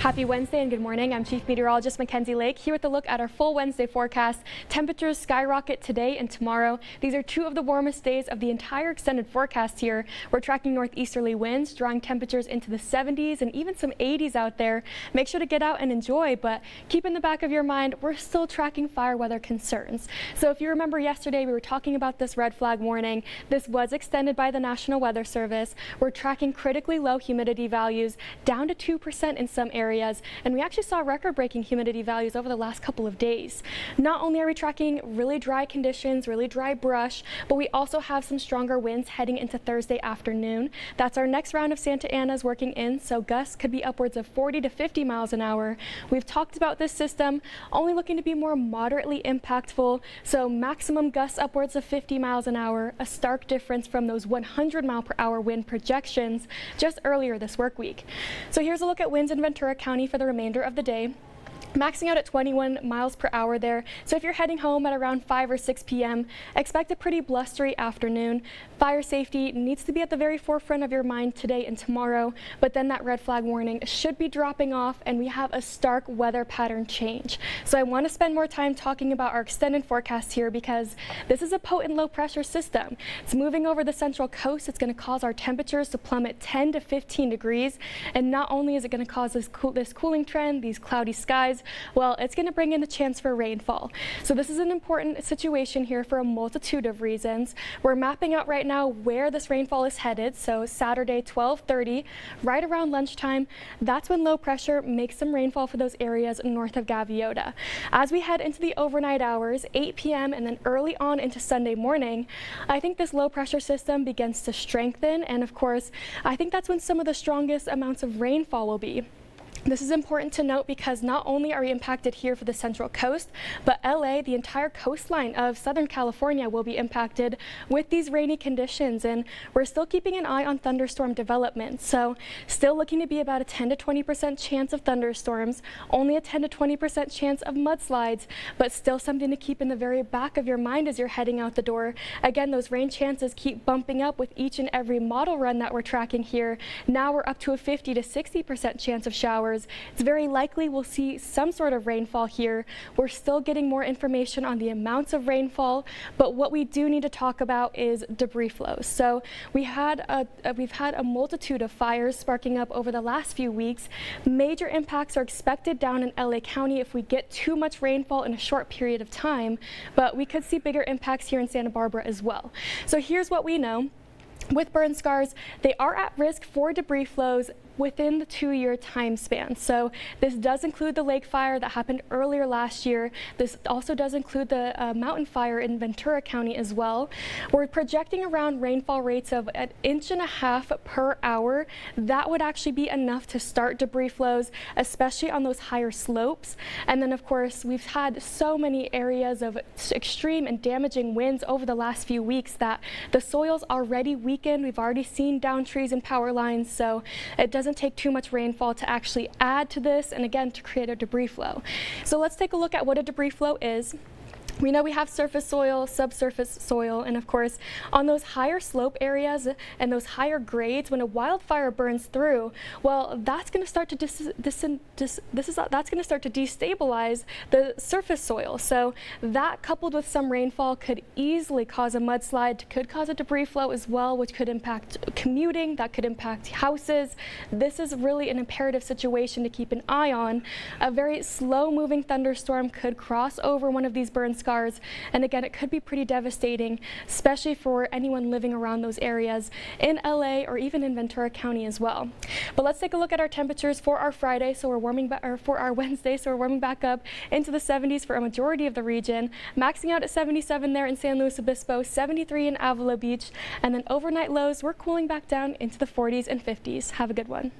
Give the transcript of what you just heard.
Happy Wednesday and good morning. I'm Chief Meteorologist Mackenzie Lake here with a look at our full Wednesday forecast. Temperatures skyrocket today and tomorrow. These are two of the warmest days of the entire extended forecast here. We're tracking northeasterly winds, drawing temperatures into the 70s and even some 80s out there. Make sure to get out and enjoy, but keep in the back of your mind, we're still tracking fire weather concerns. So if you remember yesterday, we were talking about this red flag warning. This was extended by the National Weather Service. We're tracking critically low humidity values down to 2% in some areas. And we actually saw record-breaking humidity values over the last couple of days. Not only are we tracking really dry conditions, really dry brush, but we also have some stronger winds heading into Thursday afternoon. That's our next round of Santa Ana's working in, so gusts could be upwards of 40 to 50 miles an hour. We've talked about this system only looking to be more moderately impactful, so maximum gusts upwards of 50 miles an hour, a stark difference from those 100 mile per hour wind projections just earlier this work week. So here's a look at winds in Ventura County for the remainder of the day. Maxing out at 21 miles per hour there. So if you're heading home at around 5 or 6 p.m., expect a pretty blustery afternoon. Fire safety needs to be at the very forefront of your mind today and tomorrow, but then that red flag warning should be dropping off and we have a stark weather pattern change. So I want to spend more time talking about our extended forecast here because this is a potent low pressure system. It's moving over the central coast. It's going to cause our temperatures to plummet 10 to 15 degrees. And not only is it going to cause this cooling trend, these cloudy skies, well, it's going to bring in the chance for rainfall. So this is an important situation here for a multitude of reasons. We're mapping out right now where this rainfall is headed. So Saturday, 12:30, right around lunchtime, that's when low pressure makes some rainfall for those areas north of Gaviota. As we head into the overnight hours, 8 p.m. and then early on into Sunday morning, I think this low pressure system begins to strengthen. And of course, I think that's when some of the strongest amounts of rainfall will be. This is important to note because not only are we impacted here for the Central Coast, but LA, the entire coastline of Southern California, will be impacted with these rainy conditions. And we're still keeping an eye on thunderstorm development. So still looking to be about a 10 to 20% chance of thunderstorms, only a 10 to 20% chance of mudslides, but still something to keep in the very back of your mind as you're heading out the door. Again, those rain chances keep bumping up with each and every model run that we're tracking here. Now we're up to a 50 to 60% chance of showers. It's very likely we'll see some sort of rainfall here. We're still getting more information on the amounts of rainfall, but what we do need to talk about is debris flows. So we've had a multitude of fires sparking up over the last few weeks. Major impacts are expected down in LA County if we get too much rainfall in a short period of time, but we could see bigger impacts here in Santa Barbara as well. So here's what we know. With burn scars, they are at risk for debris flows within the 2-year time span. So this does include the lake fire that happened earlier last year. This also does include the mountain fire in Ventura County as well. We're projecting around rainfall rates of 1.5 inches per hour. That would actually be enough to start debris flows, especially on those higher slopes. And then of course, we've had so many areas of extreme and damaging winds over the last few weeks that the soil's already weakened. We've already seen down trees and power lines, so it doesn't take too much rainfall to actually add to this and again to create a debris flow. So let's take a look at what a debris flow is. We know we have surface soil, subsurface soil, and of course on those higher slope areas and those higher grades, when a wildfire burns through, well, that's going to start to destabilize the surface soil. So that, coupled with some rainfall, could easily cause a mudslide, could cause a debris flow as well, which could impact commuting, that could impact houses. This is really an imperative situation to keep an eye on. A very slow-moving thunderstorm could cross over one of these burn scars. And again, it could be pretty devastating, especially for anyone living around those areas in LA or even in Ventura County as well. But let's take a look at our temperatures for our Friday. So we're warming back, or for our Wednesday. So we're warming back up into the 70s for a majority of the region, maxing out at 77 there in San Luis Obispo, 73 in Avila Beach, and then overnight lows, we're cooling back down into the 40s and 50s. Have a good one.